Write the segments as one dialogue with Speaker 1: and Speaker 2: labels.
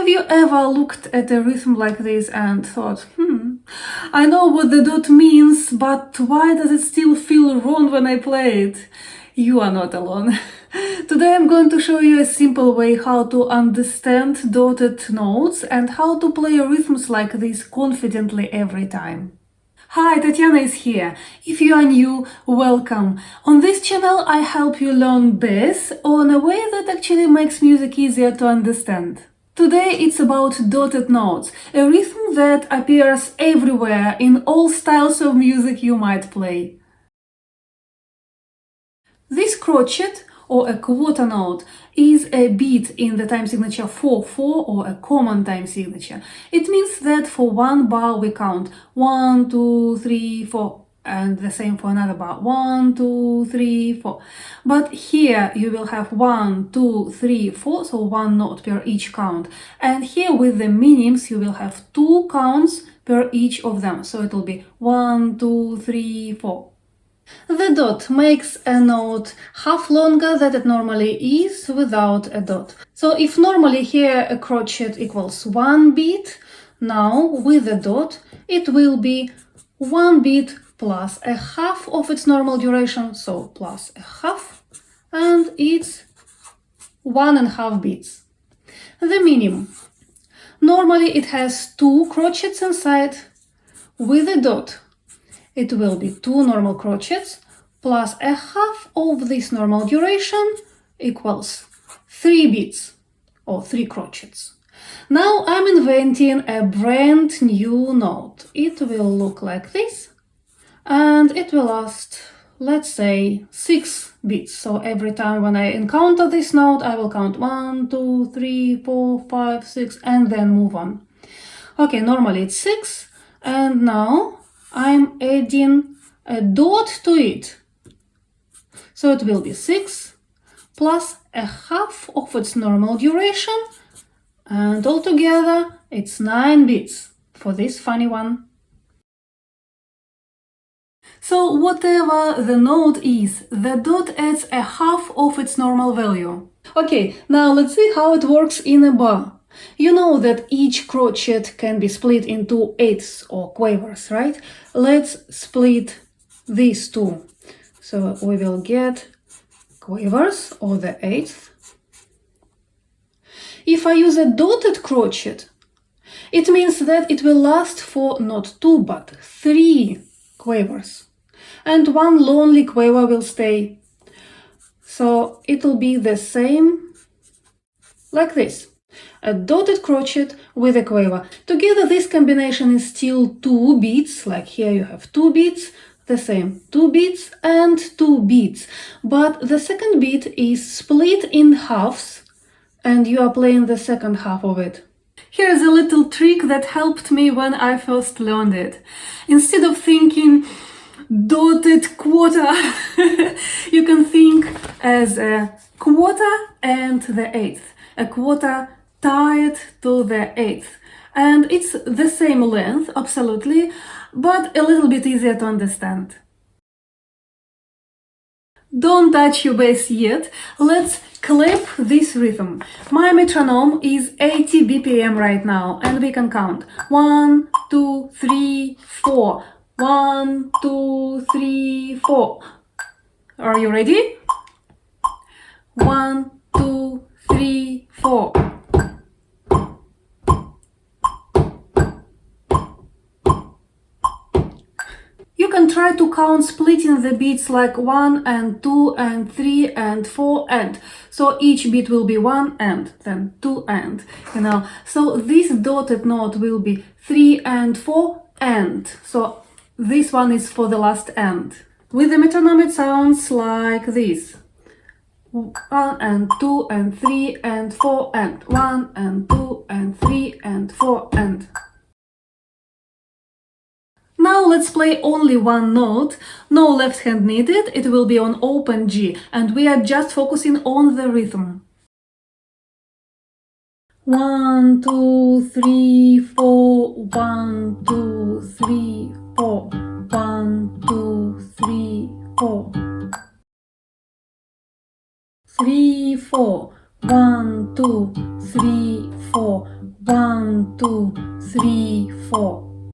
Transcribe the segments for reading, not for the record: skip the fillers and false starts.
Speaker 1: Have you ever looked at a rhythm like this and thought, I know what the dot means, but why does it still feel wrong when I play it? You are not alone. Today I'm going to show you a simple way how to understand dotted notes and how to play rhythms like this confidently every time. Hi, Tatiana is here. If you are new, welcome. On this channel I help you learn bass in a way that actually makes music easier to understand. Today it's about dotted notes, a rhythm that appears everywhere in all styles of music you might play. This crotchet, or a quarter note, is a beat in the time signature 4/4 or a common time signature. It means that for one bar we count 1, 2, 3, 4, and the same for another bar 1, 2, 3, 4. But here you will have 1, 2, 3, 4, so one note per each count. And here with the minims you will have 2 counts per each of them, so it will be 1, 2, 3, 4. The dot makes a note half longer than it normally is without a dot. So if normally here a crotchet equals 1 beat, now with a dot it will be 1 beat plus a half of its normal duration, so plus a half, and it's 1.5 beats. The minimum. Normally it has 2 crotchets inside. With a dot it will be 2 normal crotchets plus a half of this normal duration equals 3 beats or 3 crotchets. Now I'm inventing a brand new note. It will look like this and it will last, let's say, 6 beats. So every time when I encounter this note I will count 1, 2, 3, 4, 5, 6 and then move on. Okay, normally it's 6 and now I'm adding a dot to it. So it will be 6 plus a half of its normal duration, and altogether it's 9 beats for this funny one. So whatever the note is, the dot adds a half of its normal value. Okay, now let's see how it works in a bar. You know that each crotchet can be split into eighths or quavers, right? Let's split these two. So we will get quavers or the eighth. If I use a dotted crotchet, it means that it will last for not 2 but 3 quavers. And one lonely quaver will stay. So it will be the same like this. A dotted crotchet with a quaver. Together this combination is still 2 beats, like here you have 2 beats, the same 2 beats and 2 beats. But the second beat is split in halves and you are playing the second half of it. Here's a little trick that helped me when I first learned it. Instead of thinking dotted quarter, you can think as a quarter and the eighth. A quarter tied to the eighth, and it's the same length, absolutely, but a little bit easier to understand. Don't touch your bass yet, let's clap this rhythm. My metronome is 80 BPM right now, and we can count 1, 2, 3, 4. 1, 2, 3, 4. Are you ready? 1, 2, 3, 4. You can try to count splitting the beats like 1 and 2 and 3 and 4 and. So each beat will be 1 and, then 2 and, So this dotted note will be 3 and 4 and. So this one is for the last and. With the metronome it sounds like this. 1 and 2 and 3 and 4 and. 1 and 2 and 3 and 4 and. Now let's play only one note, no left hand needed, it will be on open G, and we are just focusing on the rhythm. 1, 2, 3, 4, 1, 2, 3, 4, 1, 2, 3, 4. 3, 4, 1, 2, 3, 4, 1, 2, 3, 4.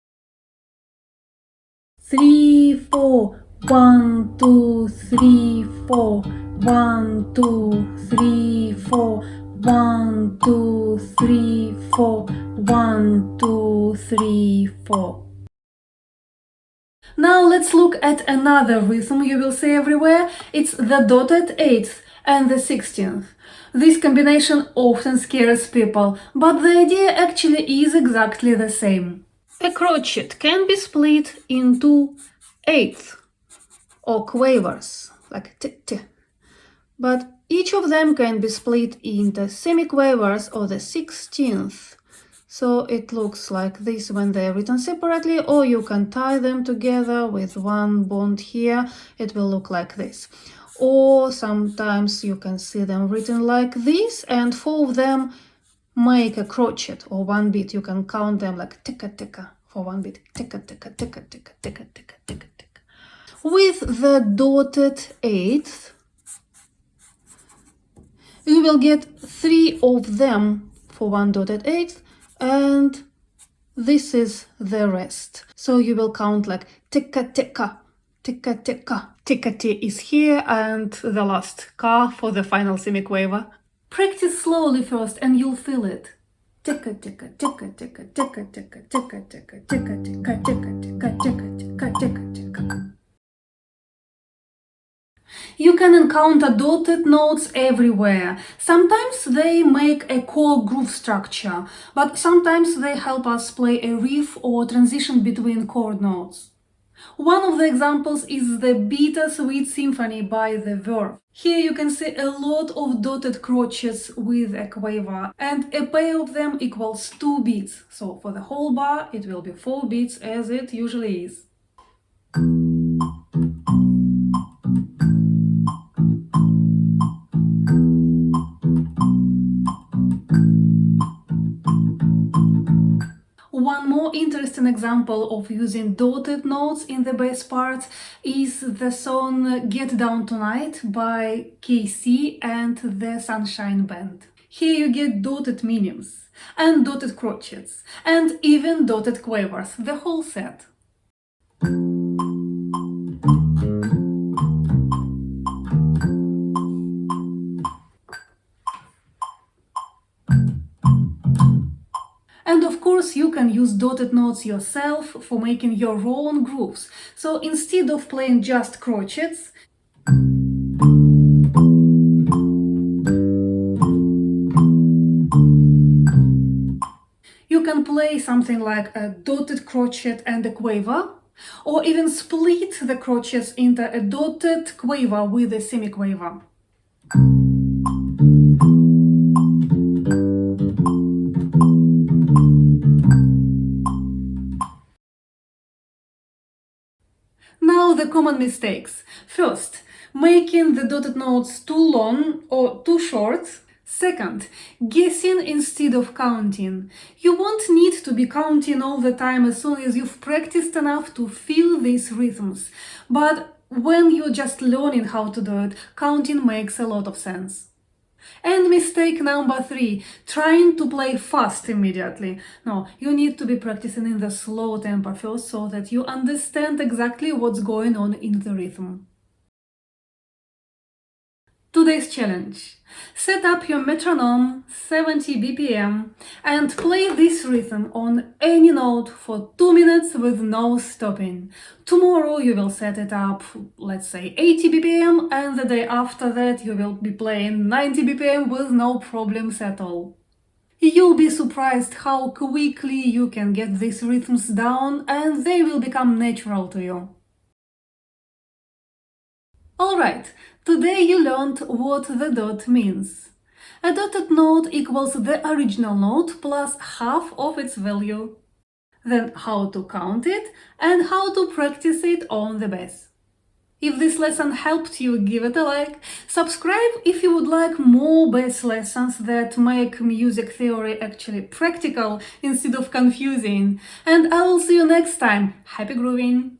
Speaker 1: 3, 4. 1, 2, 3, 4. 1, 2, 3, 4. 1, 2, 3, 4. 1, 2, 3, 4. Now let's look at another rhythm you will see everywhere. It's the dotted 8th and the 16th. This combination often scares people, but the idea actually is exactly the same. A crotchet can be split into eighths or quavers, like t-t, but each of them can be split into semiquavers or the 16th. So it looks like this when they're written separately, or you can tie them together with one bond here. It will look like this. Or sometimes you can see them written like this, and 4 of them make a crochet or one beat. You can count them like ticka ticka for one beat. Ticka ticka ticka ticka ticka ticka ticka ticka. With the dotted 8th, you will get 3 of them for one dotted 8th, and this is the rest. So you will count like ticka ticka, ticka ticka. Ticka T is here, and the last ka for the final semiquaver. Practice slowly first and you'll feel it. Ticka ticka ticka ticka ticka ticka ticka ticka ticka ticka ticka ticka ticka ticka ticka ticka. You can encounter dotted notes everywhere. Sometimes they make a chord groove structure, but sometimes they help us play a riff or transition between chord notes. One of the examples is the Bittersweet Symphony by The Verve. Here you can see a lot of dotted crotchets with a quaver, and a pair of them equals 2 beats. So for the whole bar it will be 4 beats as it usually is. One more interesting example of using dotted notes in the bass part is the song Get Down Tonight by KC and the Sunshine Band. Here you get dotted minims, and dotted crotchets, and even dotted quavers, the whole set. And of course, you can use dotted notes yourself for making your own grooves. So instead of playing just crotchets, you can play something like a dotted crotchet and a quaver, or even split the crotchets into a dotted quaver with a semiquaver. Now the common mistakes. First, making the dotted notes too long or too short. Second, guessing instead of counting. You won't need to be counting all the time as soon as you've practiced enough to feel these rhythms. But when you're just learning how to do it, counting makes a lot of sense. And mistake number 3, trying to play fast immediately. No, you need to be practicing in the slow tempo first so that you understand exactly what's going on in the rhythm. Today's challenge. Set up your metronome 70 BPM and play this rhythm on any note for 2 minutes with no stopping. Tomorrow you will set it up, let's say 80 BPM, and the day after that you will be playing 90 BPM with no problems at all. You'll be surprised how quickly you can get these rhythms down, and they will become natural to you. Alright, today you learned what the dot means. A dotted note equals the original note plus half of its value. Then how to count it and how to practice it on the bass. If this lesson helped you, give it a like. Subscribe if you would like more bass lessons that make music theory actually practical instead of confusing. And I will see you next time. Happy grooving!